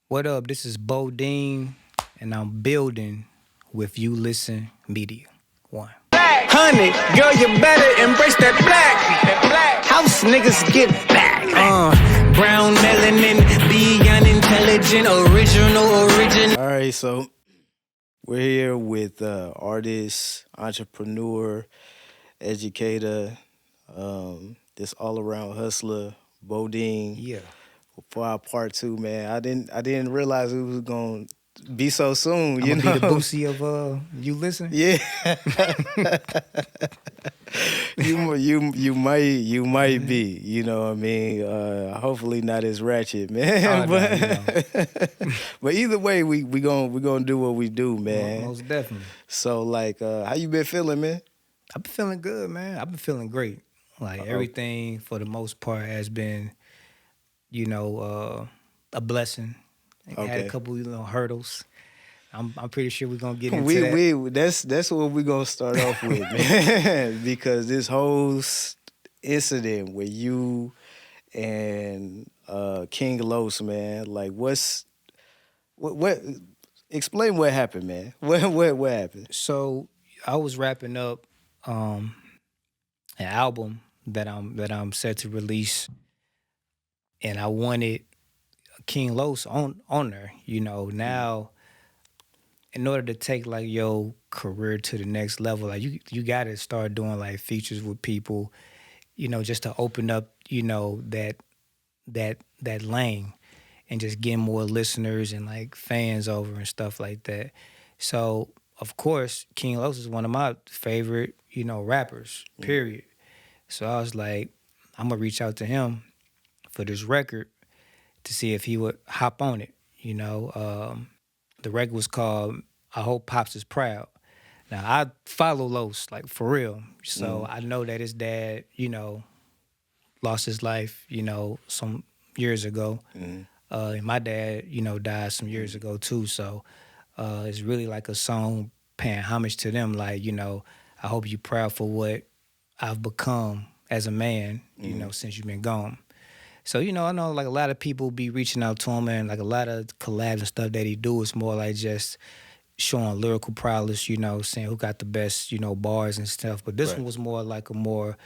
What up? This is Bodine, and I'm building with UlstnMedia. One. Honey, girl, you better embrace that black. House niggas get back. Brown melanin, beyond intelligent, original. All right, so we're here with artist, entrepreneur, educator, this all-around hustler, Bodine. Yeah. For our part two, man. I didn't realize it was gonna be so soon. I'm You gonna know, be the Boosie of you listen. yeah. you might be. You know what I mean? Hopefully not as ratchet, man. But either way, we gonna do what we do, man. Most definitely. So like, how you been feeling, man? I've been feeling good, man. I've been feeling great. Like everything for the most part has been, a blessing. I had a couple, hurdles. I'm pretty sure we're gonna get into that. That's what we're gonna start off with, man. Because this whole incident with you and King Los, man, like what explain what happened, man. What happened? So I was wrapping up an album that I'm set to release, and I wanted King Los on there. Now in order to take like your career to the next level, like you got to start doing like features with people, just to open up, that lane and just get more listeners and like fans over and stuff like that. So of course, King Los is one of my favorite, rappers, period. So I was like, I'm gonna reach out to him for this record to see if he would hop on it. The record was called I Hope Pops Is Proud. Now, I follow Los, like, for real. So I know that his dad, lost his life, some years ago. And my dad, died some years ago, too. So it's really like a song paying homage to them. Like, I hope you're proud for what I've become as a man, since you've been gone. So, I know like a lot of people be reaching out to him, and like a lot of collabs and stuff that he do is more like just showing lyrical prowess, saying who got the best, bars and stuff. But this one was more like a more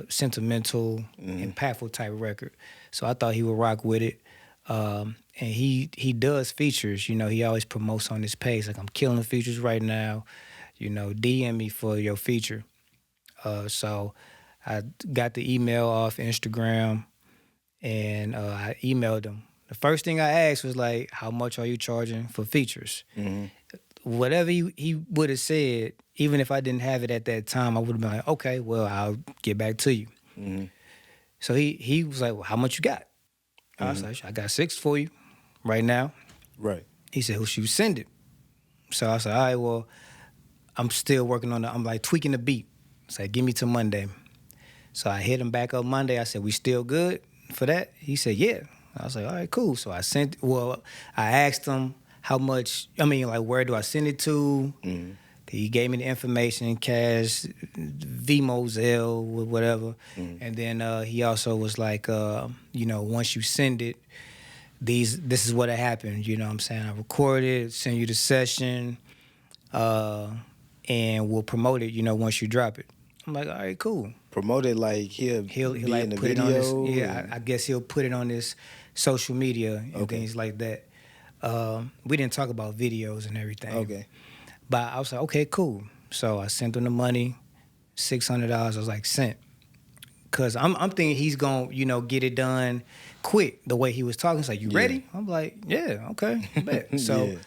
sentimental, impactful type of record. So I thought he would rock with it. And he does features, he always promotes on his page. Like, I'm killing features right now, DM me for your feature. So I got the email off Instagram, and I emailed him. The first thing I asked was like, how much are you charging for features? Whatever he would have said, even if I didn't have it at that time, I would have been like, okay, well, I'll get back to you. So he was like, well, how much you got? I was like, I got 6 for you right now. Right. He said, who should you send it? So I said, all right, well, I'm still working on I'm like tweaking the beat. So give me till Monday. So I hit him back up Monday. I said, we still good for that? He said, yeah. I was like, all right, cool. So I asked him how much, where do I send it to? He gave me the information, cash, Vimo, Zelle, whatever. And then he also was like, once you send it, this is what happened. You know what I'm saying? I record it, send you the session, and we'll promote it, once you drop it. I'm like, all right, cool. Promote it like he'll be like in the put video. it on his, I guess he'll put it on his social media and things like that. We didn't talk about videos and everything. Okay. But I was like, okay, cool. So I sent him the money, $600. I was like, sent. Cause I'm thinking he's gonna, get it done quick. The way he was talking, it's like, you ready? I'm like, yeah, okay, bet. So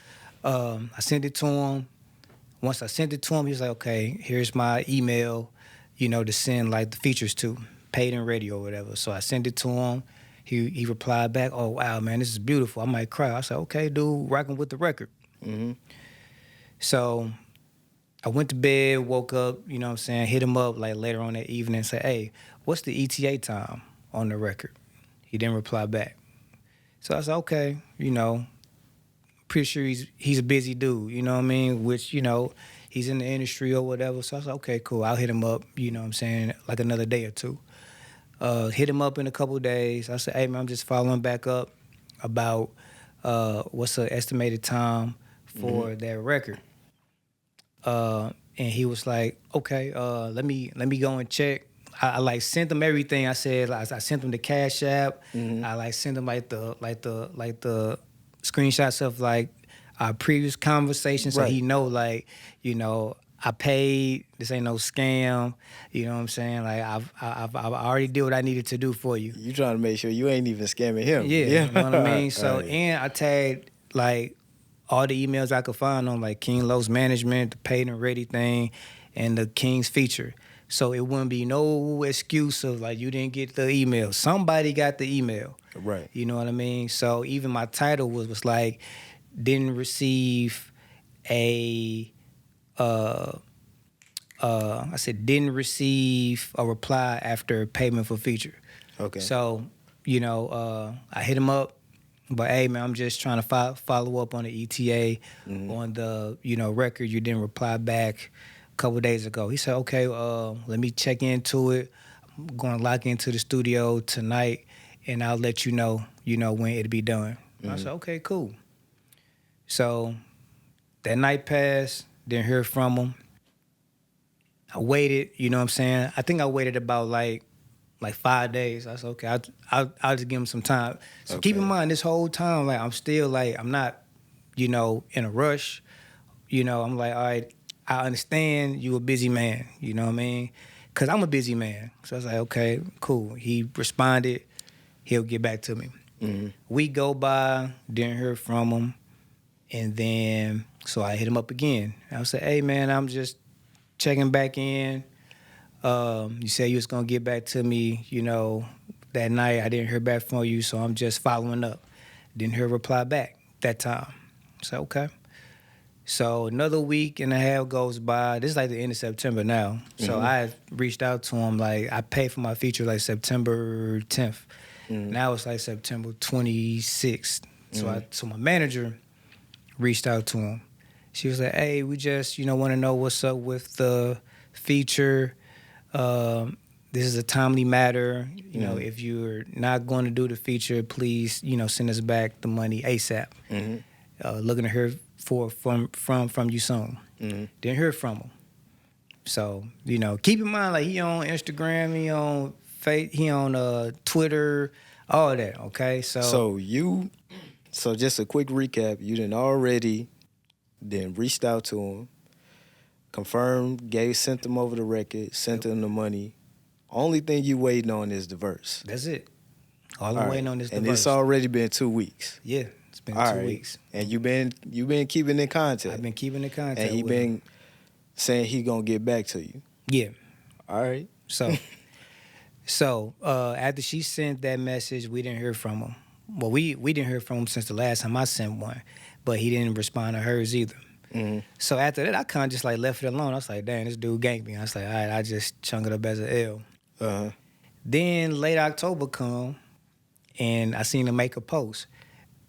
I sent it to him. Once I sent it to him, he was like, okay, here's my email, to send like the features to, paid and ready or whatever. So I sent it to him. He replied back, oh, wow, man, this is beautiful. I might cry. I said, okay, dude, rocking with the record. So I went to bed, woke up, hit him up like later on that evening and said, hey, what's the ETA time on the record? He didn't reply back. So I said, okay, pretty sure he's a busy dude, you know what I mean? Which, he's in the industry or whatever. So I said, okay, cool. I'll hit him up, like another day or two. Hit him up in a couple of days. I said, hey, man, I'm just following back up about what's the estimated time for that record? And he was like, okay, let me go and check. I like sent him everything. I said I sent him the Cash App. I like sent him like the screenshots of like our previous conversation, so he know like, you know, I paid. This ain't no scam. You know what I'm saying? Like I've already did what I needed to do for you. You trying to make sure you ain't even scamming him. Yeah. You know what I mean? So and I tagged like all the emails I could find on like King Lowe's management, the paid and ready thing, and the King's feature. So it wouldn't be no excuse of like you didn't get the email. Somebody got the email. Right. You know what I mean? So even my title was like, didn't receive a I said didn't receive a reply after payment for feature. Okay. So, you know, I hit him up, but hey man, I'm just trying to follow up on the ETA on the, you know, record. You didn't reply back a couple days ago. He said, okay, let me check into it. I'm going to lock into the studio tonight, and I'll let you know when it'll be done. I said, okay, cool. So that night passed, didn't hear from him. I waited, you know what I'm saying? I think I waited about like 5 days. I said, okay, I'll just give him some time. So keep in mind, this whole time, like I'm still like, I'm not, you know, in a rush. You know, I'm like, all right, I understand you a busy man, you know what I mean? Because I'm a busy man. So I was like, okay, cool. He responded, he'll get back to me. Week go by, didn't hear from him. And then, so I hit him up again. I was like, hey man, I'm just checking back in. You said you was gonna get back to me, you know, that night. I didn't hear back from you, so I'm just following up. Didn't hear a reply back that time. So okay. So another week and a half goes by. This is like the end of September now. So I reached out to him, like I paid for my feature like September 10th. Now it's like September 26th. So my manager reached out to him. She was like, hey, we just, you know, want to know what's up with the feature. This is a timely matter. You know, if you're not going to do the feature, please, you know, send us back the money ASAP. Looking to hear from you soon. Didn't hear from him. So, you know, keep in mind, like he on Instagram, he on Twitter, all that. Okay, so just a quick recap. You reached out to him, confirmed, sent them over the record, sent them the money. Only thing you waiting on is the verse. That's it. All I'm waiting on is the verse. And it's already been 2 weeks. Yeah, it's been 2 weeks. And you been keeping in contact. I've been keeping in contact. And he been saying he gonna get back to you. Yeah. All right. So after she sent that message, we didn't hear from him. Well, we didn't hear from him since the last time I sent one, but he didn't respond to hers either. So after that, I kind of just like left it alone. I was like, damn, this dude ganked me. I was like, all right, I just chunk it up as an L. Then late October come, and I seen him make a post.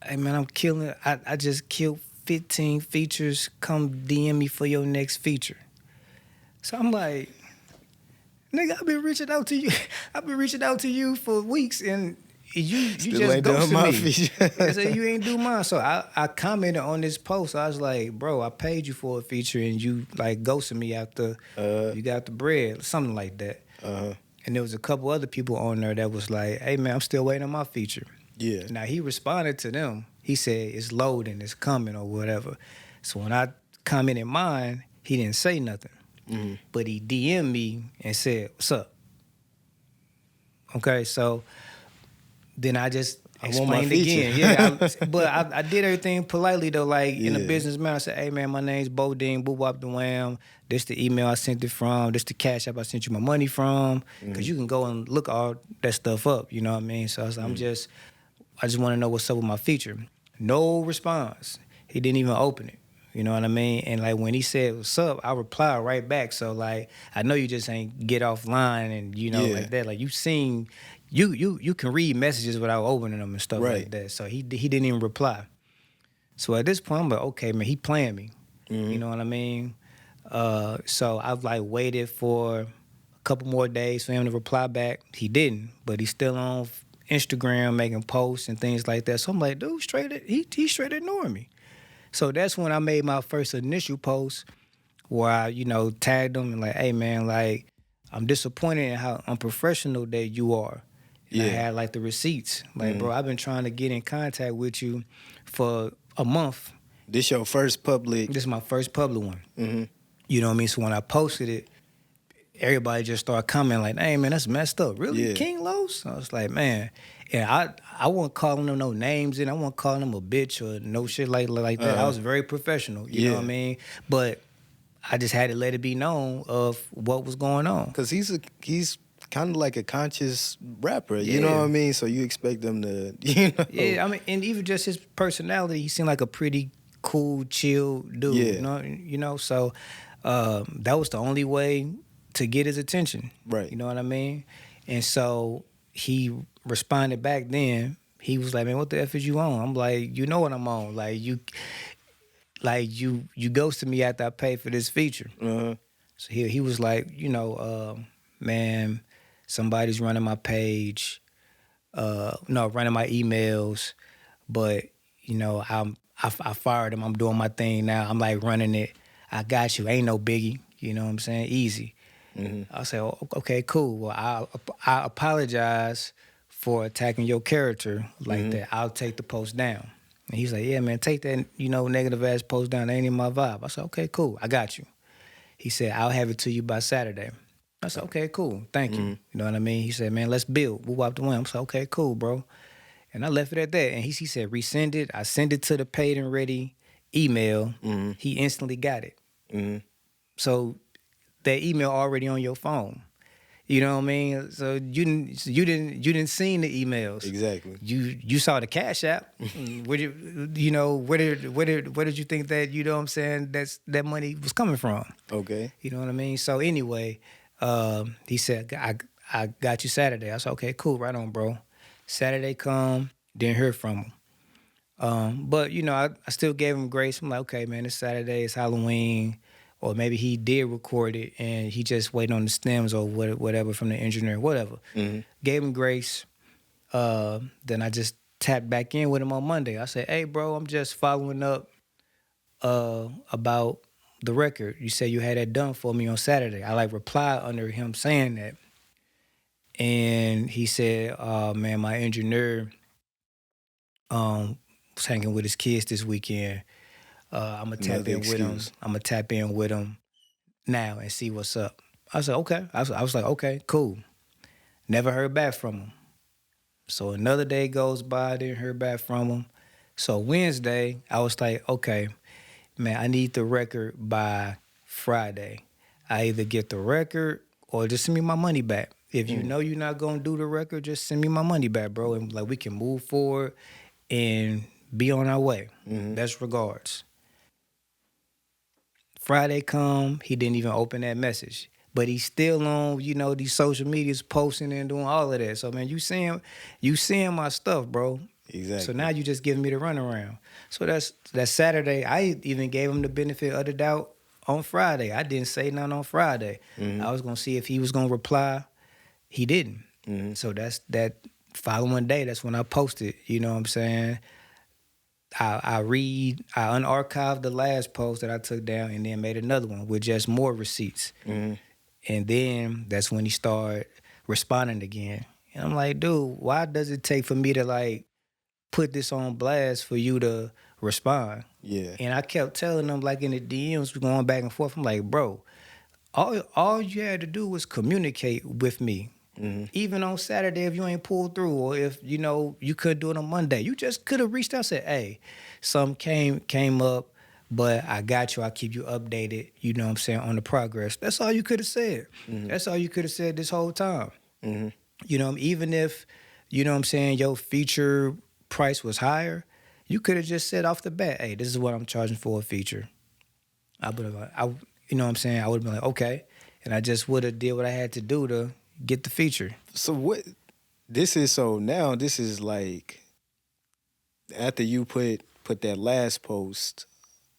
Hey man, I'm killing it. I just killed 15 features. Come DM me for your next feature. So I'm like, nigga, I've been reaching out to you. I've been reaching out to you for weeks, and you just ghosted me. I said, you ain't do mine. So I commented on this post. I was like, bro, I paid you for a feature, and you like ghosted me after you got the bread, something like that. And there was a couple other people on there that was like, hey man, I'm still waiting on my feature. Yeah. Now he responded to them. He said it's loading, it's coming, or whatever. So when I commented mine, he didn't say nothing. But he DM'd me and said, what's up? Okay, so then I just explained again. Yeah, but I did everything politely though, like in a business manner. I said, hey man, my name's Bodine, Boo Wop the Wham. This the email I sent it from. This the Cash App I sent you my money from. Because you can go and look all that stuff up, you know what I mean? So I was like, I just want to know what's up with my feature. No response. He didn't even open it. You know what I mean? And like when he said what's up, I replied right back. So like I know you just ain't get offline and you know like that. Like you seen you can read messages without opening them and stuff like that. So he didn't even reply. So at this point I'm like, okay man, he playing me. You know what I mean? So I've like waited for a couple more days for him to reply back. He didn't, but he's still on Instagram making posts and things like that. So I'm like, dude, he straight ignoring me. So that's when I made my first initial post where I, tagged him and like, hey man, like I'm disappointed in how unprofessional that you are. And I Yeah. had like the receipts. Like, bro, I've been trying to get in contact with you for a month. This your first public? This is my first public one. Mm-hmm. You know what I mean? So when I posted it, everybody just started commenting like, hey man, that's messed up. Really? Yeah. King Los? I was like, man. And I wasn't calling them no names and I wasn't calling them a bitch or no shit like that. I was very professional, you know what I mean? But I just had to let it be known of what was going on. Because he's kind of like a conscious rapper, you know what I mean? So you expect them to, Yeah, I mean, and even just his personality, he seemed like a pretty cool, chill dude. Yeah. So that was the only way to get his attention. Right. You know what I mean? And so he responded back then. He was like, man, what the F is you on? I'm like, you know what I'm on. You ghosted me after I paid for this feature. Uh-huh. So he was like, man, somebody's running my page, running my emails, but I fired him. I'm doing my thing now. I'm like running it. I got you. Ain't no biggie. You know what I'm saying? Easy. I said, okay, cool. Well, I apologize for attacking your character like that. I'll take the post down. And he's like, yeah, man, take that, negative ass post down. That ain't in my vibe. I said, okay, cool. I got you. He said, I'll have it to you by Saturday. I said, okay, cool. Thank you. You know what I mean? He said, man, let's build. We'll wipe the win. I said, okay, cool, bro. And I left it at that. And he said, resend it. I sent it to the paid and ready email. He instantly got it. So that email already on your phone. You know what I mean? So you didn't see the emails. Exactly. You saw the Cash App. Where did you think that, you know what I'm saying, that money was coming from? Okay. You know what I mean? So anyway, he said, I got you Saturday. I said, okay, cool, right on, bro. Saturday come, didn't hear from him. But I still gave him grace. I'm like, okay, man, it's Saturday, it's Halloween. Or maybe he did record it and he just waiting on the stems or whatever from the engineer, whatever. Gave him grace. Then I just tapped back in with him on Monday. I said, hey, bro, I'm just following up about the record. You said you had that done for me on Saturday. I replied under him saying that. And he said, man, my engineer was hanging with his kids this weekend. I'm gonna tap in with him. I'm gonna tap in with him now and see what's up. I said, okay. I was like, okay, cool. Never heard back from him. So another day goes by, didn't hear back from him. So Wednesday, I was like, okay, man, I need the record by Friday. I either get the record or just send me my money back. If you know you're not gonna do the record, just send me my money back, bro. And we can move forward and be on our way. Best regards. Friday come, he didn't even open that message. But he's still on, these social medias posting and doing all of that. So, man, you seeing my stuff, bro. Exactly. So now you just giving me the runaround. So that's Saturday. I even gave him the benefit of the doubt on Friday. I didn't say nothing on Friday. I was going to see if he was going to reply. He didn't. So that's that following day. That's when I posted, you know what I'm saying? I unarchived the last post that I took down and then made another one with just more receipts. And then that's when he started responding again. And I'm like, dude, why does it take for me to put this on blast for you to respond? Yeah. And I kept telling them in the DMs, going back and forth. I'm like, bro, all you had to do was communicate with me. Even on Saturday, if you ain't pulled through, or if you could do it on Monday, you just could have reached out and said, hey, something came up, but I got you. I'll keep you updated, you know what I'm saying, on the progress. That's all you could have said. That's all you could have said this whole time. Even if, you know what I'm saying, your feature price was higher, you could have just said off the bat, hey, this is what I'm charging for a feature. You know what I'm saying, I would have been like, okay. And I just would have did what I had to do to get the feature. So this is after you put that last post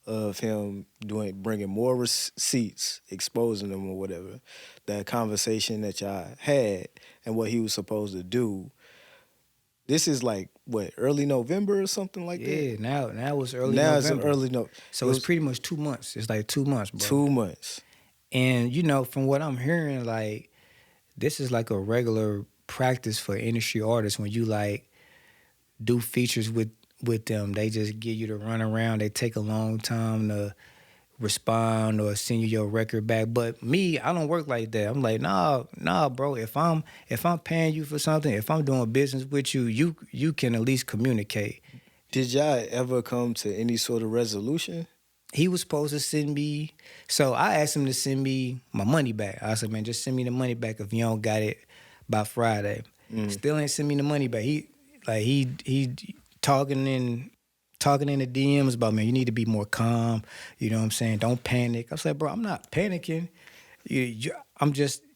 of him bringing more receipts, exposing them or whatever, that conversation that y'all had and what he was supposed to do, This is like what, early November or something like that? Yeah, now it's early Now November. it's early no. So it's pretty much 2 months. It's like 2 months, bro. 2 months. And you know, from what I'm hearing, like this is like a regular practice for industry artists when you like do features with them. They just give you the run around. They take a long time to respond or send you your record back. But me, I don't work like that. I'm like, nah, bro. If I'm paying you for something, if I'm doing business with you, you can at least communicate. Did y'all ever come to any sort of resolution? He was supposed to send me, so I asked him to send me my money back. I said, man, just send me the money back if you don't got it by Friday. Still ain't send me the money back. He talking in the DMs about, man, you need to be more calm. You know what I'm saying? Don't panic. I was like, bro, I'm not panicking. You're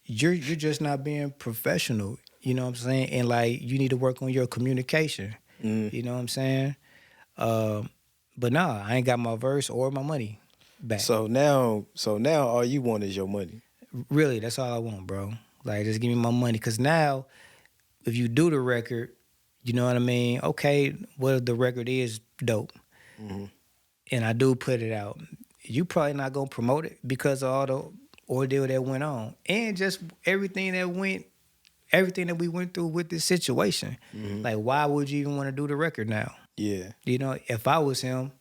just not being professional. You know what I'm saying? And like, you need to work on your communication. You know what I'm saying? But nah, I ain't got my verse or my money back. So now all you want is your money. Really, that's all I want, bro. Like, just give me my money. Because now, if you do the record, you know what I mean? Okay, well, the record is dope. And I do put it out. You probably not going to promote it because of all the ordeal that went on. And just everything that we went through with this situation. Like, why would you even want to do the record now? Yeah. You know, if I was him,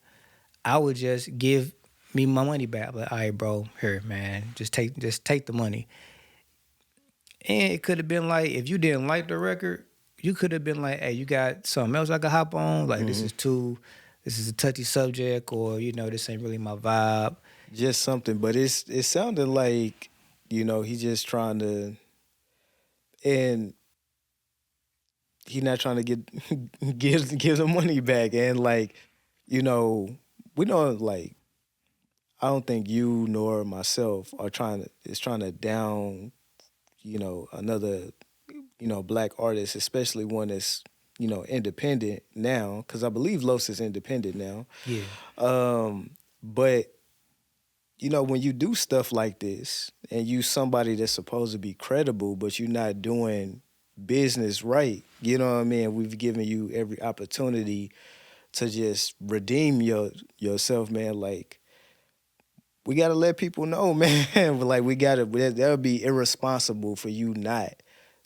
I would just give me my money back. Like, all right, bro, here, man, just take the money. And it could have been like, if you didn't like the record, you could have been like, hey, you got something else I could hop on? Like, this is a touchy subject, or, you know, this ain't really my vibe. Just something, but it sounded like, you know, he just trying to, and he not trying to give the money back. And like, you know, we know, like, I don't think you nor myself are trying to down, you know, another, you know, black artist, especially one that's, you know, independent now, because I believe Los is independent now. Yeah. But, you know, when you do stuff like this and you somebody that's supposed to be credible, but you're not doing business right, you know what I mean? We've given you every opportunity to just redeem yourself, man. Like, we got to let people know, man. Like, that would be irresponsible for you not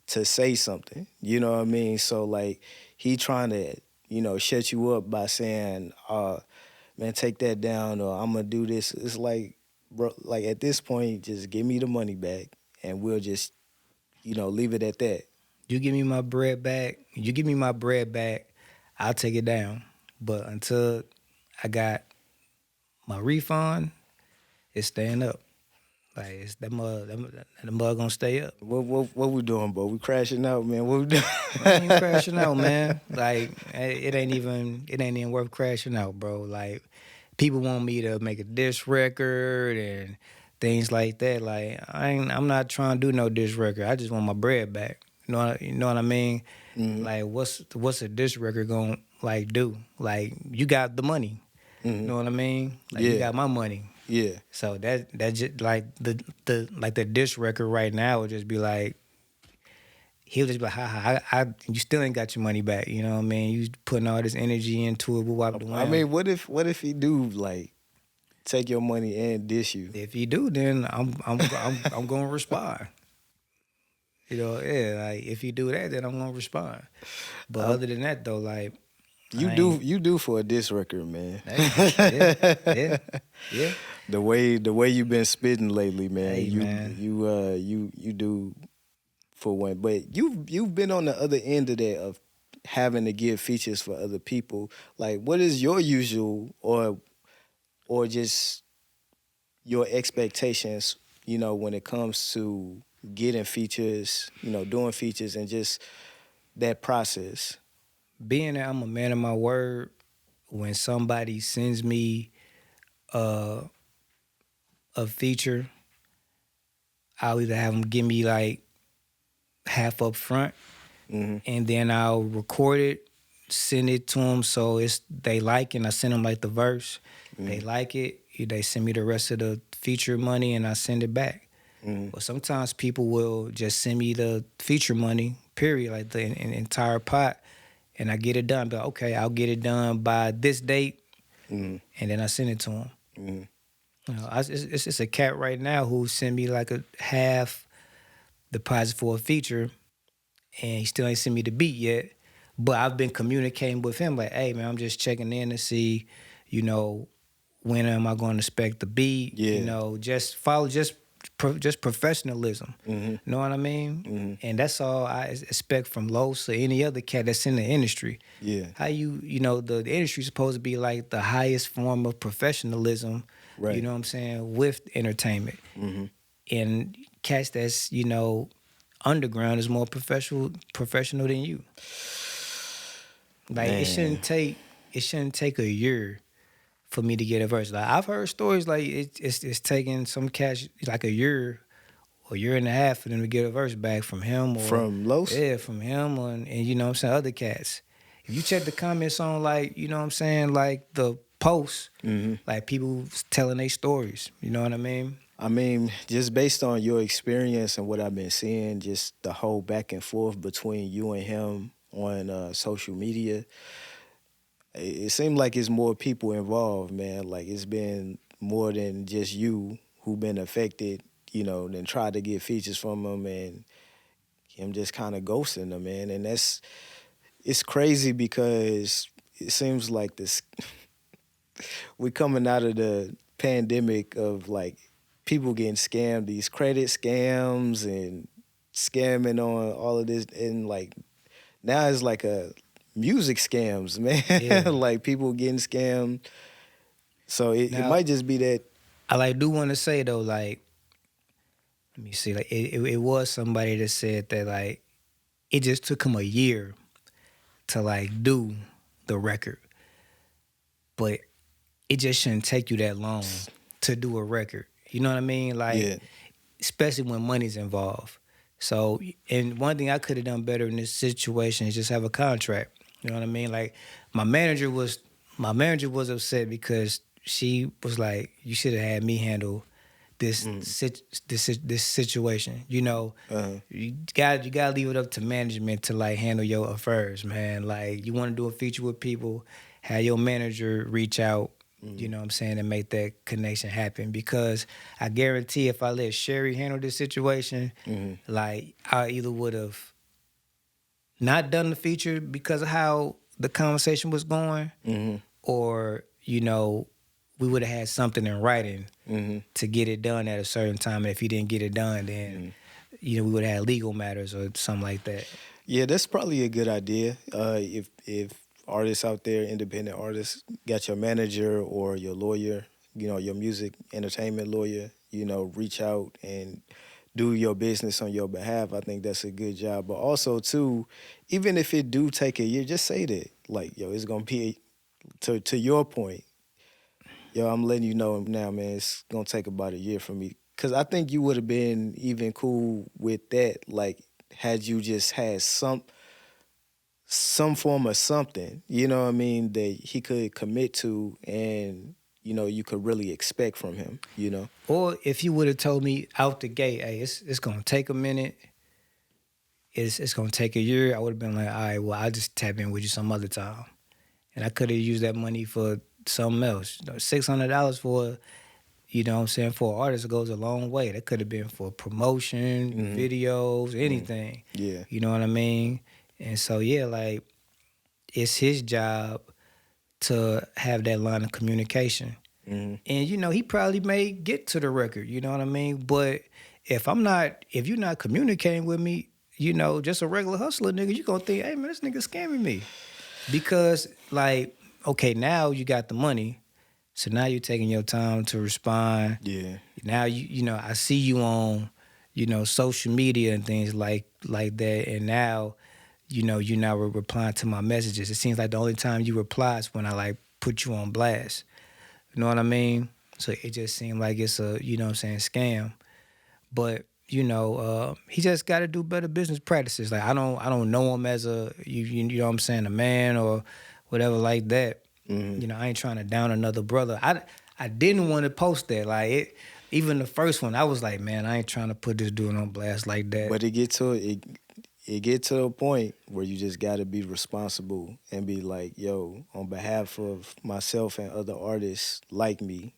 to say something, you know what I mean? So, like, he trying to, you know, shut you up by saying, man, take that down, or I'm going to do this. It's like, bro, like, at this point, just give me the money back, and we'll just, you know, leave it at that. You give me my bread back, I'll take it down. But until I got my refund, it's staying up. Like, it's that mug gonna stay up. What we doing, bro? We crashing out, man. What we doing? I ain't crashing out, man. Like, it ain't even worth crashing out, bro. Like, people want me to make a diss record and things like that. Like, I'm not trying to do no diss record. I just want my bread back. You know what I mean? Like, what's a diss record gonna like do? Like, you got the money. You know what I mean? Like, you got my money. Yeah. So that just like the diss record right now would just be like, he'll just be like, I you still ain't got your money back. You know what I mean? You putting all this energy into it. I mean, what if he do, like, take your money and diss you? If he do, then I'm gonna respond. You know, yeah. Like, if he do that, then I'm gonna respond. But other than that, though, like, you do for a diss record, man. Yeah. The way you've been spitting lately, man. Hey, man. You do for one, but you've been on the other end of that, of having to give features for other people. Like, what is your usual or just your expectations, you know, when it comes to getting features, you know, doing features and just that process? Being that I'm a man of my word, when somebody sends me a feature, I'll either have them give me like half up front, and then I'll record it, send it to them so they like it, and I send them like the verse. They like it, they send me the rest of the feature money, and I send it back. But sometimes people will just send me the feature money, period, like the entire pot, and I get it done. But okay, I'll get it done by this date, and then I send it to him. You know, it's a cat right now who sent me like a half deposit for a feature, and he still ain't sent me the beat yet. But I've been communicating with him like, hey man, I'm just checking in to see, you know, when am I going to spec the beat? Yeah. You know, just follow just professionalism. You know what I mean? And that's all I expect from Los or any other cat that's in the industry. Yeah. How you know, the industry's supposed to be like the highest form of professionalism, Right. you know what I'm saying, with entertainment. And cats that's, you know, underground is more professional than you. Like Man. it shouldn't take a year for me to get a verse. Like I've heard stories like it's taking some cats like a year and a half for them to get a verse back from him or From Los? Yeah, from him and you know what I'm saying, other cats. If you check the comments on like, you know what I'm saying, like the posts, like people telling their stories. You know what I mean? I mean, just based on your experience and what I've been seeing, just the whole back and forth between you and him on social media, it seemed like it's more people involved, man. Like it's been more than just you who been affected, you know, than tried to get features from him and him just kind of ghosting them, man. And it's crazy because it seems like this we're coming out of the pandemic of like people getting scammed, these credit scams and scamming on all of this, and like now it's like a music scams, man. Yeah. Like people getting scammed. So it Now- might just be that. I like do want to say though, like, let me see, like it was somebody that said that like it just took him a year to like do the record, but it just shouldn't take you that long to do a record. You know what I mean? Like, Yeah. especially when money's involved. So, and one thing I could have done better in this situation is just have a contract. You know what I mean? Like, my manager was upset because she was like, "You should have had me handle this this situation." You know, you gotta leave it up to management to like handle your affairs, man. Like, you want to do a feature with people, have your manager reach out. You know what I'm saying, and make that connection happen. Because I guarantee if I let Sherry handle this situation, like I either would have not done the feature because of how the conversation was going, or, you know, we would have had something in writing to get it done at a certain time. And if he didn't get it done, then, you know, we would have had legal matters or something like that. Yeah, that's probably a good idea. If artists out there, independent artists, got your manager or your lawyer, you know, your music entertainment lawyer, you know, reach out and do your business on your behalf. I think that's a good job. But also, too, even if it do take a year, just say that. Like, yo, it's going to be, to your point, yo, I'm letting you know now, man, it's going to take about a year for me. Because I think you would have been even cool with that, like, had you just had some form of something, you know what I mean, that he could commit to and, you know, you could really expect from him, you know? Or if you would have told me out the gate, hey, it's gonna take a minute, it's gonna take a year, I would have been like, all right, well, I'll just tap in with you some other time. And I could have used that money for something else. You know, $600 for, you know what I'm saying, for an artist, it goes a long way. That could have been for promotion, videos, anything. Yeah. You know what I mean? And so, yeah, like, it's his job to have that line of communication. And, you know, he probably may get to the record, you know what I mean? But if you're not communicating with me, you know, just a regular hustler nigga, you're going to think, hey, man, this nigga scamming me. Because, like, okay, now you got the money, so now you're taking your time to respond. Yeah. Now, you know, I see you on, you know, social media and things like that, and now, you know, you're not replying to my messages. It seems like the only time you reply is when I, like, put you on blast. You know what I mean? So it just seemed like it's a, you know what I'm saying, scam. But, you know, he just got to do better business practices. Like, I don't know him as a, you know what I'm saying, a man or whatever like that. You know, I ain't trying to down another brother. I didn't want to post that. Like, even the first one, I was like, man, I ain't trying to put this dude on blast like that. But it get to it, it get to a point where you just got to be responsible and be like, yo, on behalf of myself and other artists like me,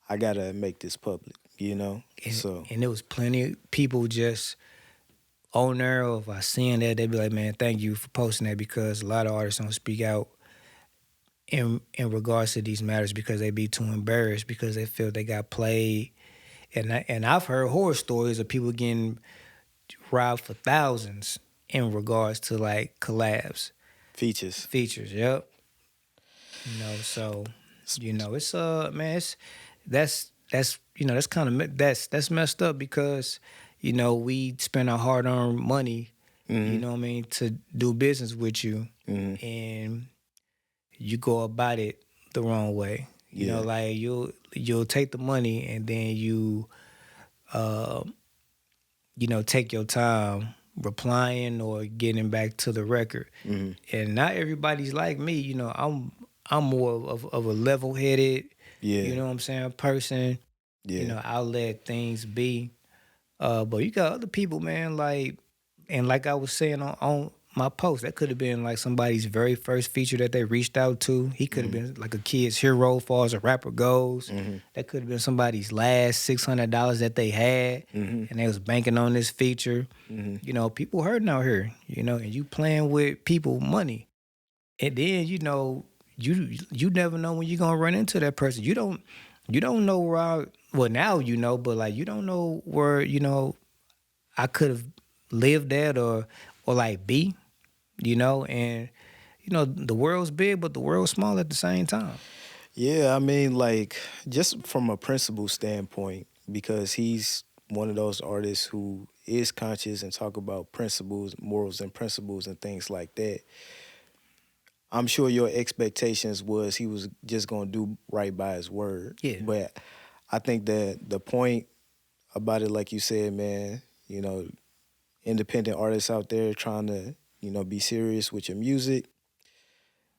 I got to make this public, you know? And there was plenty of people just on there, or if I seen that, they'd be like, man, thank you for posting that, because a lot of artists don't speak out in regards to these matters because they be too embarrassed because they feel they got played. And I've heard horror stories of people getting robbed for thousands in regards to like collabs. Features, yep. So, it's man, that's that's kind of that's messed up because, we spend our hard-earned money, you know what I mean, to do business with you, and you go about it the wrong way. You know, like you'll take the money and then you take your time replying or getting back to the record. And not everybody's like me. I'm more of a level-headed, you know what I'm saying, person. I'll let things be. But you got other people, man, like I was saying on my post, that could have been like somebody's very first feature that they reached out to. He could have been like a kid's hero as far as a rapper goes. That could have been somebody's last $600 that they had, and they was banking on this feature. People hurting out here, and you playing with people money. And then, you never know when you're gonna run into that person. You don't know where well, now but like you don't know where, I could have lived at or like be, and the world's big, but the world's small at the same time. Yeah, I mean, like, just from a principle standpoint, because he's one of those artists who is conscious and talk about principles, morals and principles and things like that. I'm sure your expectations was he was just going to do right by his word. Yeah. But I think that the point about it, like you said, man, independent artists out there trying to, be serious with your music,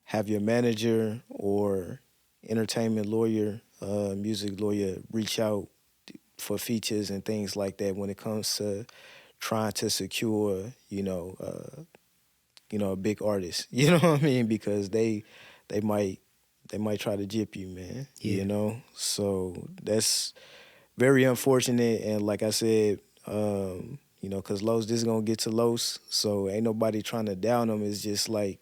have your manager or entertainment lawyer, music lawyer reach out for features and things like that when it comes to trying to secure, a big artist. You know what I mean? Because they might try to gyp you, man. Yeah. So that's very unfortunate. And like I said, because Los, this is gonna get to Los, so ain't nobody trying to down them. It's just like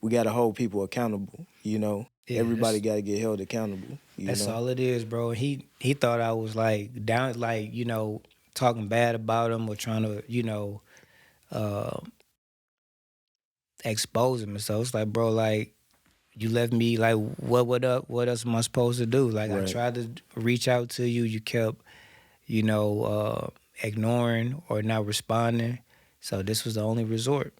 we gotta hold people accountable. Yeah, Everybody gotta get held accountable. That's all it is, bro. He thought I was like down, like talking bad about him or trying to expose him and stuff. It's like, bro, like you left me, like what up? What else am I supposed to do? Like Right. I tried to reach out to you, you kept ignoring or not responding. So this was the only resort.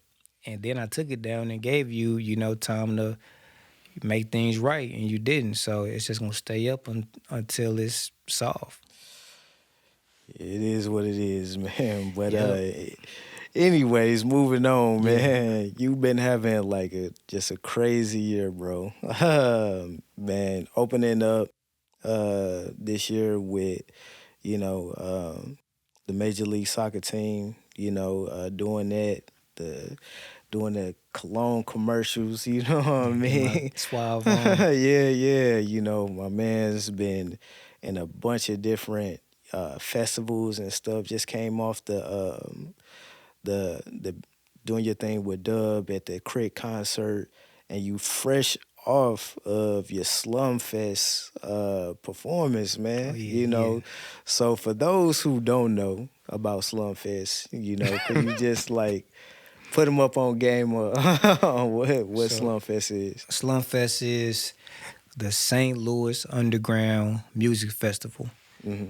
And then I took it down and gave you, time to make things right, and you didn't. So it's just gonna stay up until it's solved. It is what it is, man. But Yep. anyways, moving on, man. You've been having like just a crazy year, bro. Man, opening up this year with, the Major League Soccer team, doing that, doing the cologne commercials, you know what I mean? Suave on. Yeah. My man's been in a bunch of different festivals and stuff. Just came off the doing your thing with Dub at the Crit concert, and you fresh off of your Slumfest performance, man. Oh, yeah. So for those who don't know about Slumfest, could you just like put them up on game on what Slumfest is? Slumfest is the St. Louis Underground Music Festival.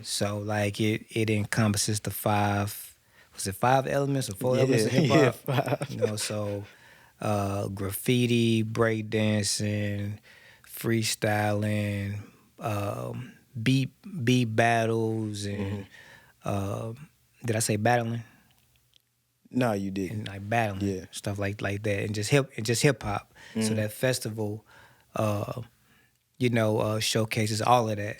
So like it encompasses the five elements or four elements of hip hop? Yeah, 5. So graffiti, breakdancing, freestyling, beat battles, and did I say battling? No, you didn't. And like battling, Yeah. stuff like that, and just hip hop. So that festival, showcases all of that.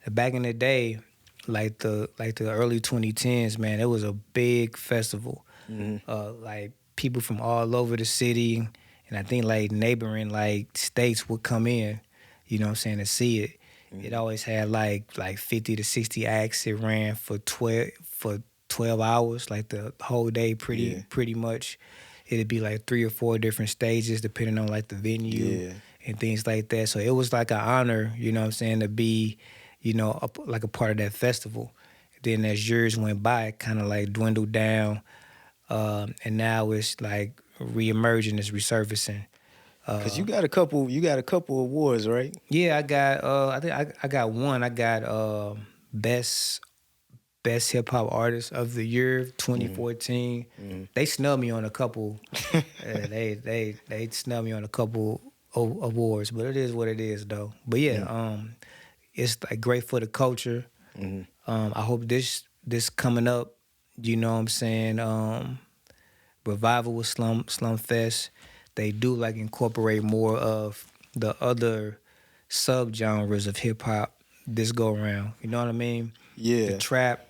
Back in the day, like the early 2010s, man, it was a big festival. Like people from all over the city, and I think like neighboring like states would come in, you know what I'm saying, to see it. It always had like 50 to 60 acts. It ran for 12 hours, like the whole day pretty much. It'd be like 3 or 4 different stages depending on like the venue and things like that. So it was like an honor, you know what I'm saying, to be, you know, like a part of that festival. Then as years went by, it kind of like dwindled down, and now it's like reemerging, it's resurfacing. Cause you got a couple awards, right? Yeah, I got. I think I got one. I got best hip hop artist of the year 2014. They snubbed me on a couple. They snubbed me on a couple awards, but it is what it is though. But yeah, it's like great for the culture. I hope this coming up, you know what I'm saying, revival with Slum Fest, they do like incorporate more of the other subgenres of hip hop this go around. You know what I mean? Yeah. The trap,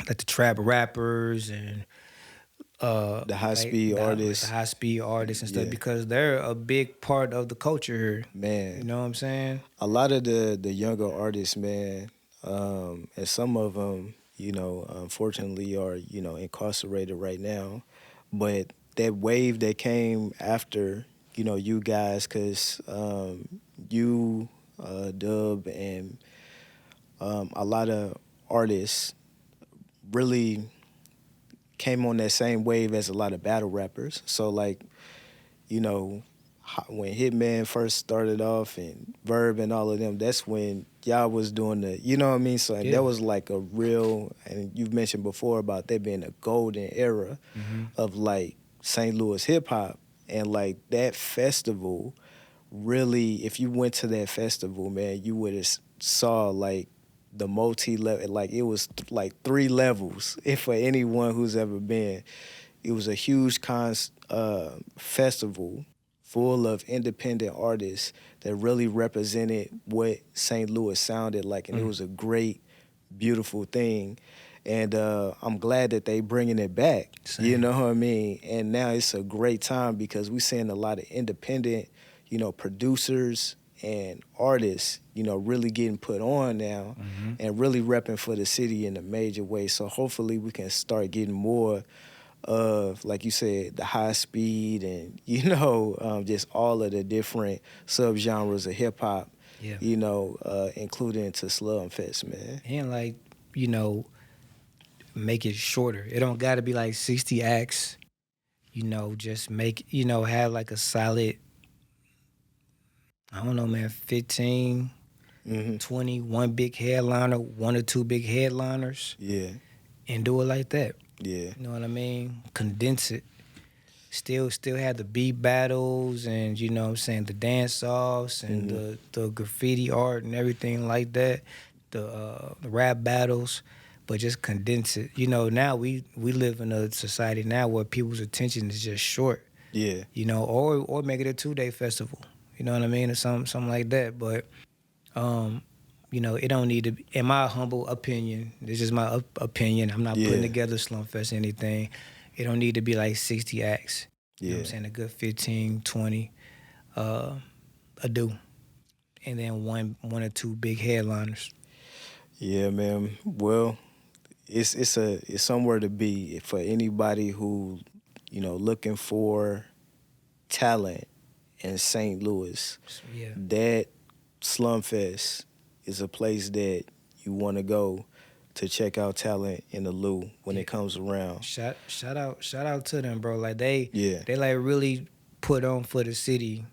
like the trap rappers and The high speed artists. the high speed artists and stuff, Yeah. because they're a big part of the culture here. Man. You know what I'm saying? A lot of the younger artists, man, and some of them, you know, unfortunately are, you know, incarcerated right now. But that wave that came after, you know, you guys, because you, Dub, and a lot of artists really came on that same wave as a lot of battle rappers. So, like, you know, when Hitman first started off and Verb and all of them, that's when y'all was doing the, you know what I mean? So that was like a real, and you've mentioned before about that being a golden era of like St. Louis hip hop. And like that festival really, if you went to that festival, man, you would have saw like the multi-level, like it was like 3 levels. If for anyone who's ever been, it was a huge festival full of independent artists that really represented what St. Louis sounded like, and it was a great, beautiful thing. And I'm glad that they bringing it back. Same. You know what I mean? And now it's a great time because we're seeing a lot of independent, you know, producers and artists, you know, really getting put on now and really repping for the city in a major way. So hopefully we can start getting more of, like you said, the high speed and, you know, just all of the different subgenres of hip hop, you know, included into Slum Fest, man. And like, you know, make it shorter. It don't got to be like 60 acts. You know, just make, you know, have like a solid, I don't know, man, 15, 20, one big headliner, 1 or 2 big headliners. Yeah. And do it like that. Yeah. You know what I mean? Condense it. Still have the beat battles and, you know what I'm saying, the dance-offs and the graffiti art and everything like that, the rap battles, but just condense it. You know, now we live in a society now where people's attention is just short. Yeah. You know, or make it a 2-day festival. You know what I mean? Or something like that. But, you know, it don't need to be, in my humble opinion, this is my opinion, I'm not putting together Slum Fest or anything. It don't need to be like 60 acts. You know what I'm saying? A good 15, 20 a do. And then one or 2 big headliners. Yeah, man. Well, it's somewhere to be for anybody who, you know, looking for talent in St. Louis. Yeah. That Slum Fest is a place that you want to go to check out talent in the Lou when it comes around. Shout out to them, bro. Like they like really put on for the city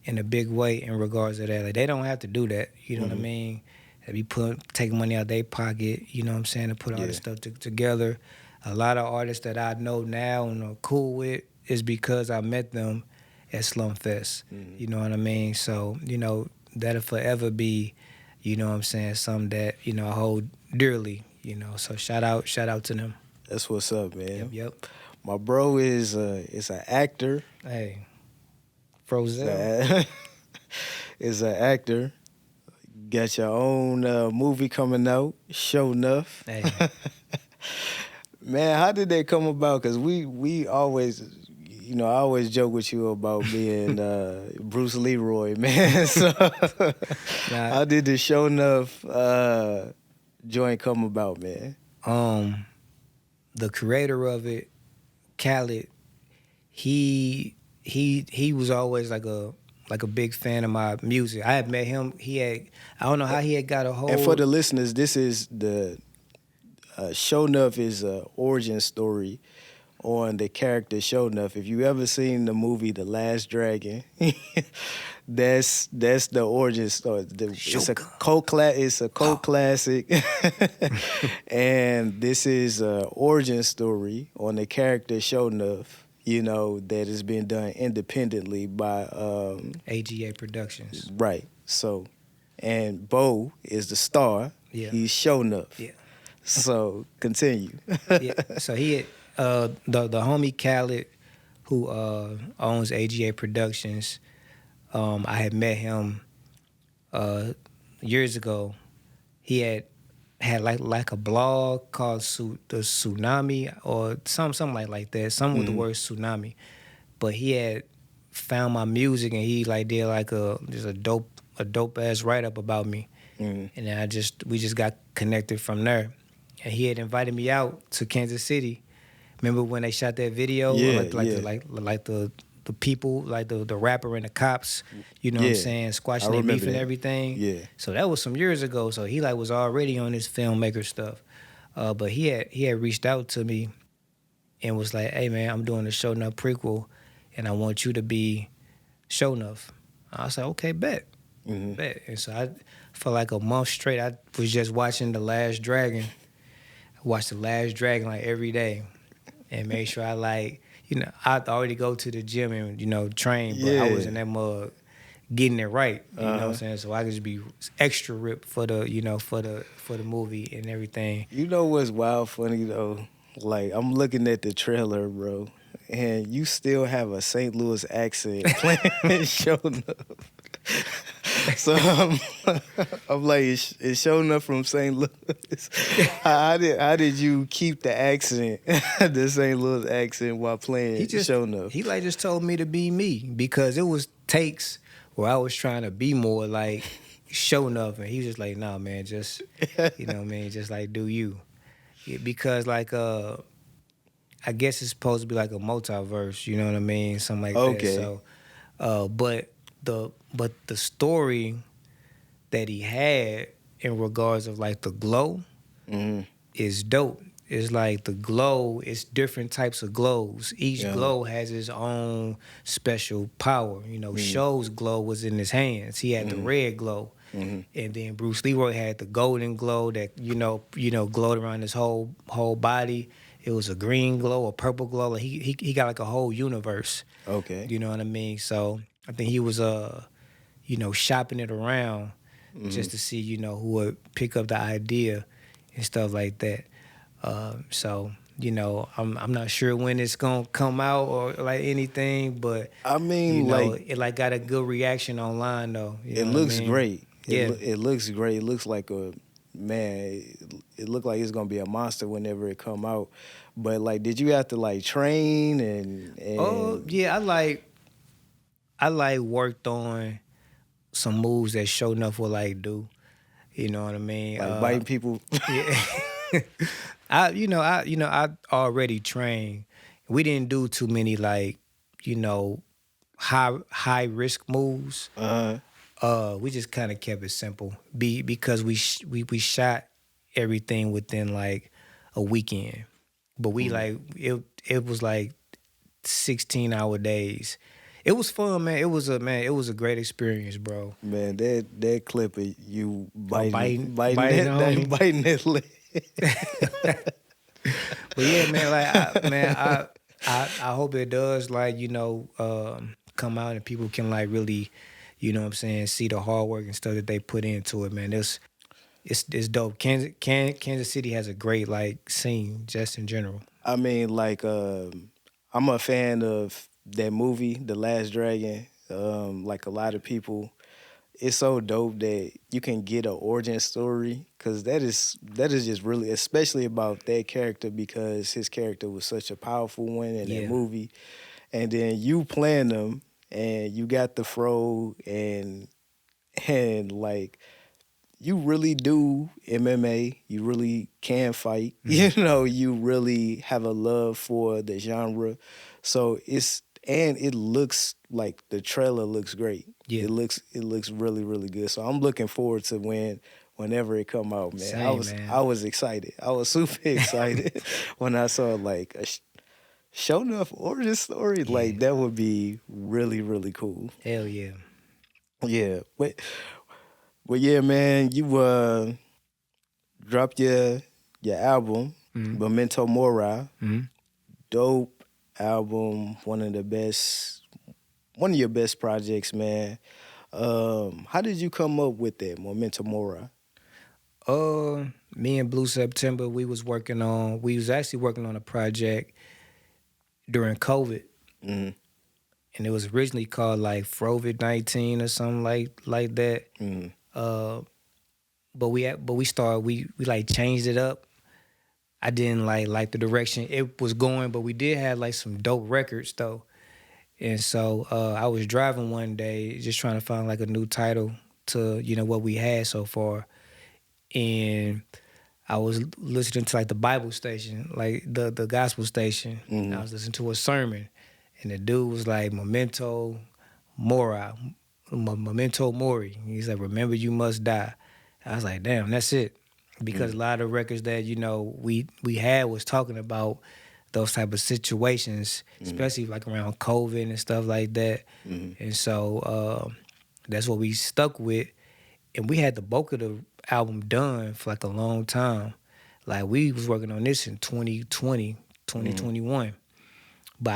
in a big way in regards to that. Like they don't have to do that. You know what I mean? They be taking money out their pocket, you know what I'm saying, to put all this stuff together. A lot of artists that I know now and are cool with is because I met them at Slum Fest. You know what I mean? So, you know, that'll forever be, you know what I'm saying, something that, you know, I hold dearly, you know. So shout out to them. That's what's up, man. Yep. My bro is an actor. Hey, Frozen. Is an actor. Got your own movie coming out, Show Enough. Hey. Man, how did that come about? Because we always, I always joke with you about being Bruce Leroy, man. So Nah, how did the Show Enough joint come about, man? the creator of it, Khaled, he was always like a big fan of my music. I had met him. I don't know how he had got a hold. And for the listeners, this is the Show Enough is a origin story on the character Show Enough. If you ever seen the movie The Last Dragon, that's the origin story. It's a cult classic, and this is a origin story on the character Show Enough. That has been done independently by AGA Productions. Right. So, and Bo is the star. Yeah. He's Show Enough. Yeah. So continue. Yeah. So he had the homie Khaled, who owns AGA Productions. I had met him years ago. He had like a blog called the Tsunami or something like that. Something with the word tsunami. But he had found my music and he like did like just a dope ass write up about me. And then we just got connected from there. And he had invited me out to Kansas City. Remember when they shot that video? Yeah, The people, like the rapper and the cops, you know what I'm saying, squashing their beef and everything. Yeah. So that was some years ago. So he was already on this filmmaker stuff. But he had reached out to me and was like, hey man, I'm doing a Show Enough prequel and I want you to be Show Enough. I was like, okay, bet. Bet. And so for like a month straight, I was just watching The Last Dragon. I watched The Last Dragon like every day and made sure I I'd already go to the gym and, train, but I was in that mug getting it right. You know what I'm saying? So I could just be extra ripped for the, for the movie and everything. You know what's wild funny though? Like I'm looking at the trailer, bro, and you still have a St. Louis accent playing Show Enough. So I'm like, it's Show Enough from St. Louis. How did you keep the accent, the St. Louis accent while playing Show Enough? He just told me to be me because it was takes where I was trying to be more like Show Enough, and he was just like, nah, man, just just like do you. Yeah, because I guess it's supposed to be like a multiverse, you know what I mean, something like that. So, but the story that he had in regards of like the glow is dope. It's like the glow, it's different types of glows. Each glow has its own special power. Show's glow was in his hands. He had the red glow. And then Bruce Leroy had the golden glow that, glowed around his whole body. It was a green glow, a purple glow. Like he got like a whole universe. Okay. You know what I mean? So I think he was shopping it around just to see, who would pick up the idea and stuff like that. So, I'm not sure when it's gonna come out or like anything, but I mean, it got a good reaction online though. It looks great. Yeah. It looks great. It looks like it looked like it's gonna be a monster whenever it come out. But like, did you have to like train and? Oh yeah, I worked on some moves that Show Enough would like do. You know what I mean? Like biting people. Yeah. I already trained. We didn't do too many high risk moves. We just kind of kept it simple. Because we shot everything within like a weekend, but we it was like 16-hour days. It was fun, man. It was a great experience, bro. Man, that clip of you biting that leg. But yeah, man, I hope it does come out and people can like really, see the hard work and stuff that they put into it, man. It's dope. Kansas City has a great like scene just in general. I mean, I'm a fan of that movie, The Last Dragon. Like a lot of people, it's so dope that you can get an origin story, because that is just really, especially about that character, because his character was such a powerful one in that movie, and then you playing them and you got the fro and like you really do MMA, you really can fight, you know, you really have a love for the genre. So it looks like the trailer looks great. Yeah. It looks really, really good. So I'm looking forward to whenever it come out, man. Same, I was excited. I was super excited when I saw like a show enough origin story. Yeah. Like that would be really, really cool. Hell yeah. Yeah. But yeah, man, you dropped your album, Memento Mori. Dope album, one of your best projects, man. How did you come up with that, Memento Mori? Me and Blue September, we was actually working on a project during COVID. And it was originally called like Frovid-19 or something like that. But we like changed it up. I didn't like the direction it was going, but we did have like some dope records though. And so I was driving one day just trying to find like a new title to, you know, what we had so far. And I was listening to like the Bible station, like the gospel station. And I was listening to a sermon. And the dude was like, Memento Mori. He's like, remember you must die. I was like, damn, that's it. Because a lot of records that, you know, we had was talking about those type of situations, especially like around COVID and stuff like that. And so that's what we stuck with. And we had the bulk of the album done for like a long time. Like we was working on this in 2020, 2021. But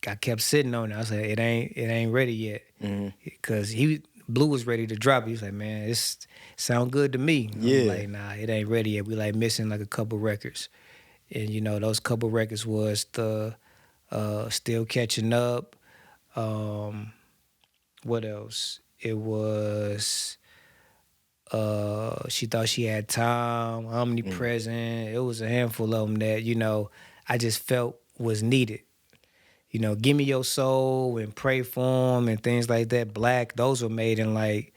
I kept sitting on it. I was like, it ain't ready yet. Because Blue was ready to drop it. He was like, man, this sound good to me. Yeah. I'm like, nah, it ain't ready yet. We like missing like a couple records. And you know, those couple records was the Still Catching Up. What else? It was She Thought She Had Time, Omnipresent. It was a handful of them that, you know, I just felt was needed. You know, Give Me Your Soul and Pray For 'Em and things like that. Black, those were made in like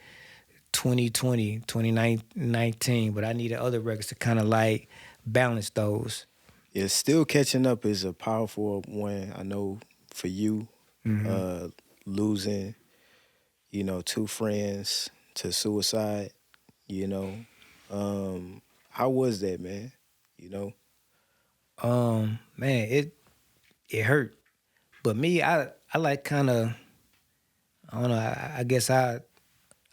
2020, 2019. But I needed other records to kind of like balance those. Yeah, Still Catching Up is a powerful one, I know, for you. Losing, you know, 2 friends to suicide, you know. How was that, man? You know? Man, it hurt. But me, I like kind of, I don't know, I guess I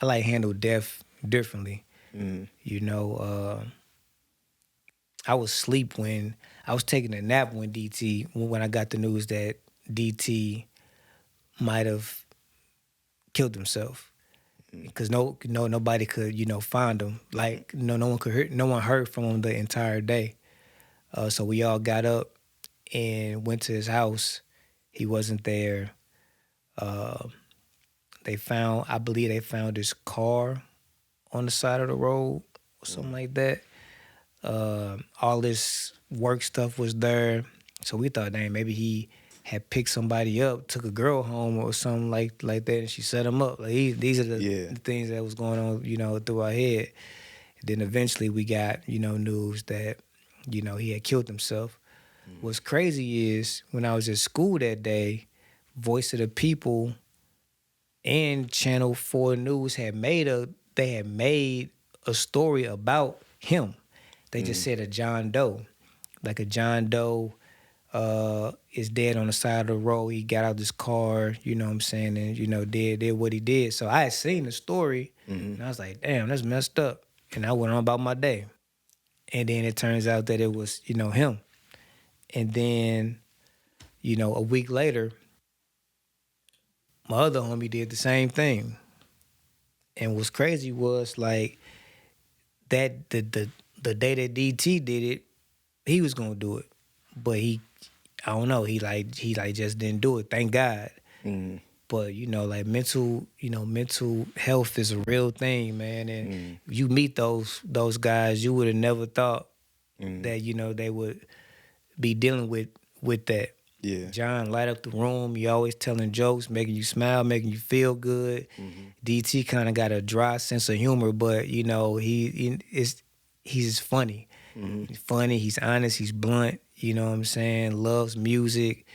like handle death differently. You know, I was asleep when, I was taking a nap when I got the news that DT might have killed himself. Because nobody could, you know, find him. Like, no one heard from him the entire day. So we all got up and went to his house. He wasn't there. I believe they found his car on the side of the road or something like that. All this work stuff was there. So we thought, dang, maybe he had picked somebody up, took a girl home or something like that, and she set him up. Like these are the things that was going on, you know, through our head. And then eventually we got, you know, news that, you know, he had killed himself. What's crazy is when I was at school that day, Voice of the People and Channel 4 News had made a story about him. They just said a John Doe. Like a John Doe is dead on the side of the road. He got out this car, you know what I'm saying, and, you know, did what he did. So I had seen the story, and I was like, damn, that's messed up. And I went on about my day. And then it turns out that it was, you know, him. And then, you know, a week later, my other homie did the same thing. And what's crazy was, like, that the day that DT did it, he was gonna do it. But I don't know, he just didn't do it, thank God. But like mental health is a real thing, man. And you meet those guys, you would have never thought that they would be dealing with that. Yeah. John light up the room. He always telling jokes, making you smile, making you feel good. DT kind of got a dry sense of humor, but he's funny. He's funny. He's honest. He's blunt. You know what I'm saying? Loves music,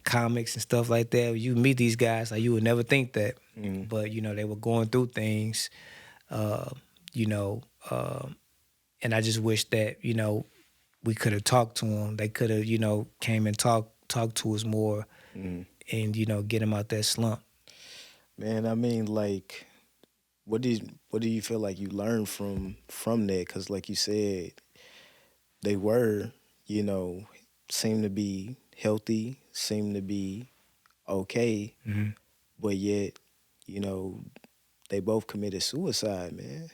comics and stuff like that. You meet these guys, like you would never think that, but they were going through things. You know, and I just wish that we could have talked to them. They could have came and talked to us more, and get them out that slump. Man, I mean, like, what do you feel like you learned from that? Because, like you said, they were, seem to be healthy, seem to be okay, but yet, they both committed suicide, man.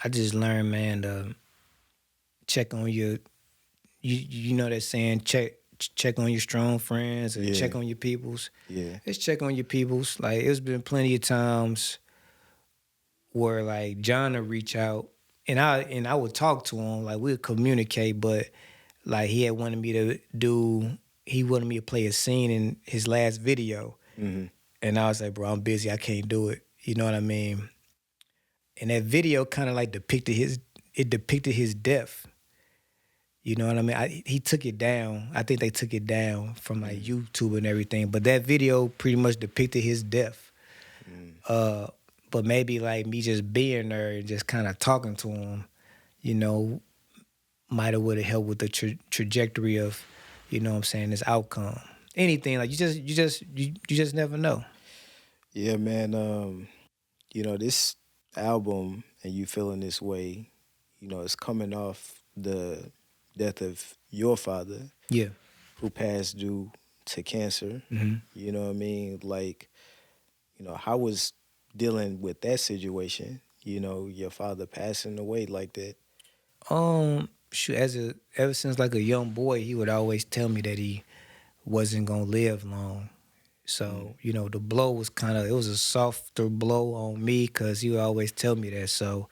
I just learned, man, to check on your, you know that saying, check on your strong friends and check on your peoples. Yeah. Let's check on your peoples. Like, it's been plenty of times where like John would reach out and I would talk to him, like we'd communicate, but like he wanted me to play a scene in his last video. And I was like, bro, I'm busy, I can't do it. You know what I mean? And that video kind of like depicted his death. You know what I mean? He took it down. I think they took it down from like YouTube and everything. But that video pretty much depicted his death. But maybe like me just being there and just kind of talking to him, might have would have helped with the trajectory of, what I'm saying, this outcome. Anything, like you just never know. Yeah, man. This album and you feeling this way, it's coming off the death of your father. Yeah. Who passed due to cancer. You know what I mean? Like, how was dealing with that situation, your father passing away like that? Shoot, ever since like a young boy, he would always tell me that he wasn't gonna live long. So, the blow was it was a softer blow on me because he would always tell me that. So,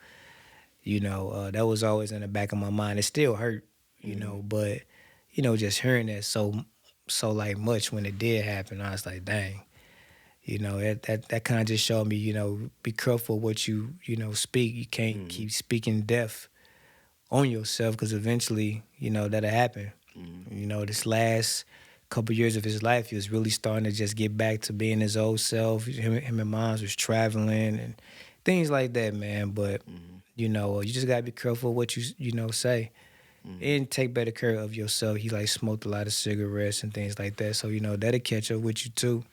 that was always in the back of my mind. It still hurt, but, just hearing that so like much when it did happen, I was like, dang. That kind of just showed me, be careful what you, speak. You can't keep speaking death on yourself because eventually, that'll happen. This last couple years of his life, he was really starting to just get back to being his old self. Him and Moms was traveling and things like that, man. But, you just got to be careful what you say. And take better care of yourself. He like smoked a lot of cigarettes and things like that. So, that'll catch up with you too.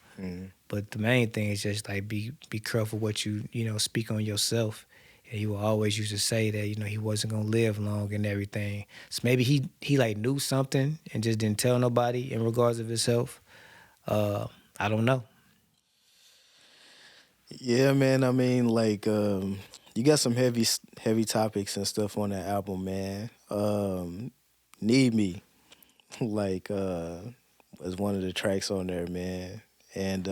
But the main thing is just like be careful what you speak on yourself. And he will always used to say that he wasn't gonna live long and everything. So maybe he like knew something and just didn't tell nobody in regards of his health. I don't know. Yeah, man. I mean, like you got some heavy topics and stuff on that album, man. Need Me, like was one of the tracks on there, man. And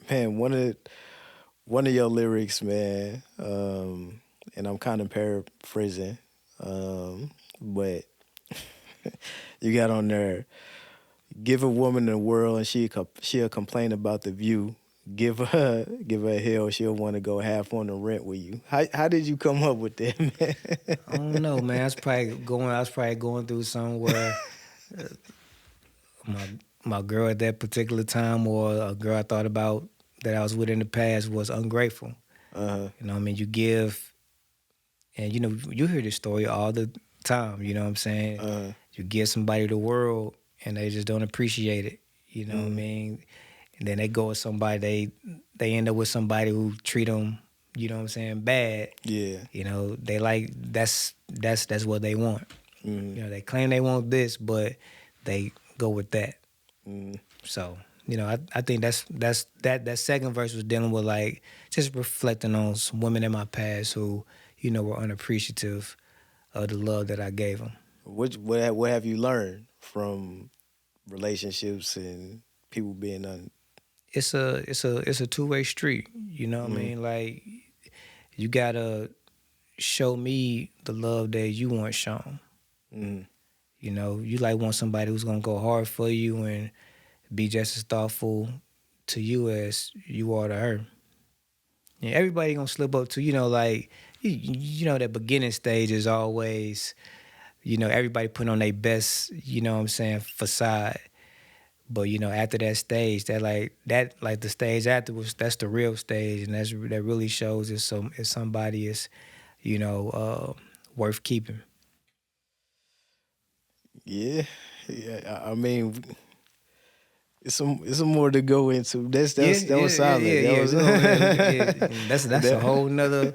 man, one of your lyrics, man, and I'm kind of paraphrasing, but you got on there, give a woman the world and she'll complain about the view. Give her hell, she'll want to go half on the rent with you. How did you come up with that, man? I don't know, man. I was probably going through somewhere. My girl at that particular time, or a girl I thought about that I was with in the past, was ungrateful. You know what I mean? You give, and you hear this story all the time, you know what I'm saying? You give somebody the world and they just don't appreciate it, you know what I mean? And then they go with somebody, they end up with somebody who treat them, you know what I'm saying, bad. Yeah. They like, that's what they want. They claim they want this, but they go with that. So, I think that second verse was dealing with like just reflecting on some women in my past who, were unappreciative of the love that I gave them. What have you learned from relationships and people being it's a two-way street. You know what I mean? Like you gotta show me the love that you want shown. You know, you like want somebody who's gonna go hard for you and be just as thoughtful to you as you are to her. And everybody gonna slip up to, you know, like you know that beginning stage is always, you know, everybody putting on their best, you know what I'm saying, facade. But you know, after that stage, that the stage afterwards, that's the real stage, and that really shows if somebody is, you know, worth keeping. Yeah, yeah. I mean, it's some more to go into. That was solid. That was That's a whole nother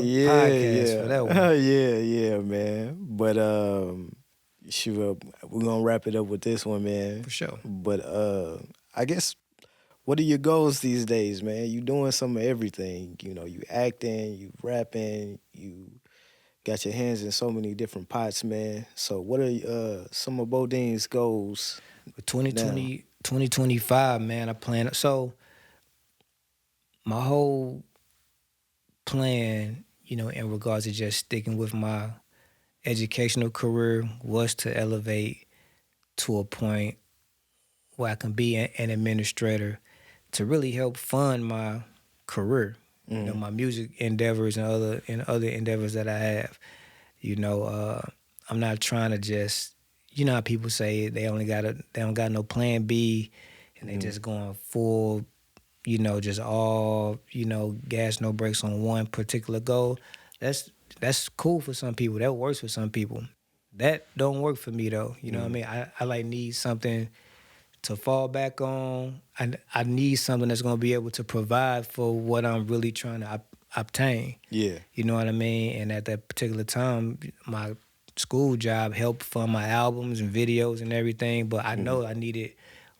yeah, podcast for that one. yeah, man. But shoot, we're gonna wrap it up with this one, man. For sure. But I guess, what are your goals these days, man? You doing some of everything. You know, you acting, you rapping, you got your hands in so many different pots, man. So what are some of Bodine's goals? 2020, 2025, man, I plan. So my whole plan, you know, in regards to just sticking with my educational career was to elevate to a point where I can be an administrator to really help fund my career, you know, my music endeavors and other endeavors that I have. You know, I'm not trying to just, you know how people say they don't got no plan B and they just going full, you know, just all, you know, gas, no brakes on one particular goal. That's cool for some people. That works for some people. That don't work for me though. You know what I mean? I like need something to fall back on. I need something that's gonna be able to provide for what I'm really trying to obtain. Yeah. You know what I mean? And at that particular time, my school job helped fund my albums and videos and everything, but I know I needed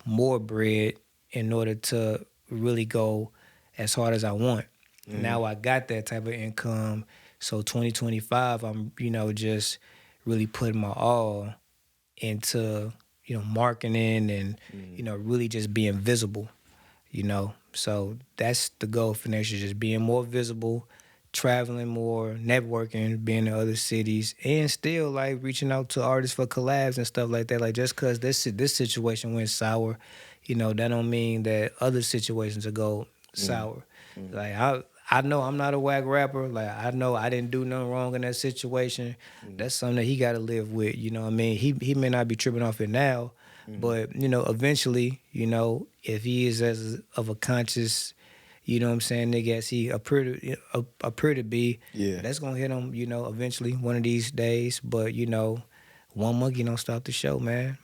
more bread in order to really go as hard as I want. Now I got that type of income, so 2025, I'm, you know, just really putting my all into, you know, marketing and, you know, really just being visible, you know. So that's the goal for next year, just being more visible, traveling more, networking, being in other cities, and still like reaching out to artists for collabs and stuff like that. Like just cause this situation went sour, you know, that don't mean that other situations will go sour. Like I know I'm not a whack rapper. Like I know I didn't do nothing wrong in that situation. That's something that he got to live with. You know what I mean? He may not be tripping off it now, but you know, eventually, you know, if he is as of a conscious, you know what I'm saying, nigga, as he appear to be, that's gonna hit him, you know, eventually one of these days. But you know, one monkey don't stop the show, man.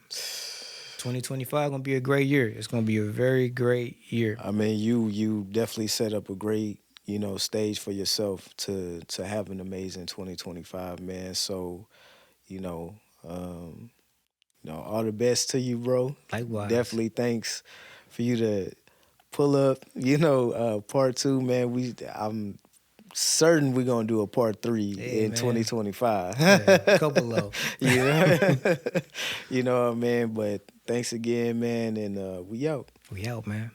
2025 gonna be a great year. It's gonna be a very great year. I mean, you definitely set up a great, you know, stage for yourself to have an amazing 2025, man. So, you know, all the best to you, bro. Likewise. Definitely thanks for you to pull up, you know, part 2, man. I'm certain we're gonna do a part 3 in 2025. Yeah, couple of. You know? You know what I mean? But thanks again, man, and we out. We out, man.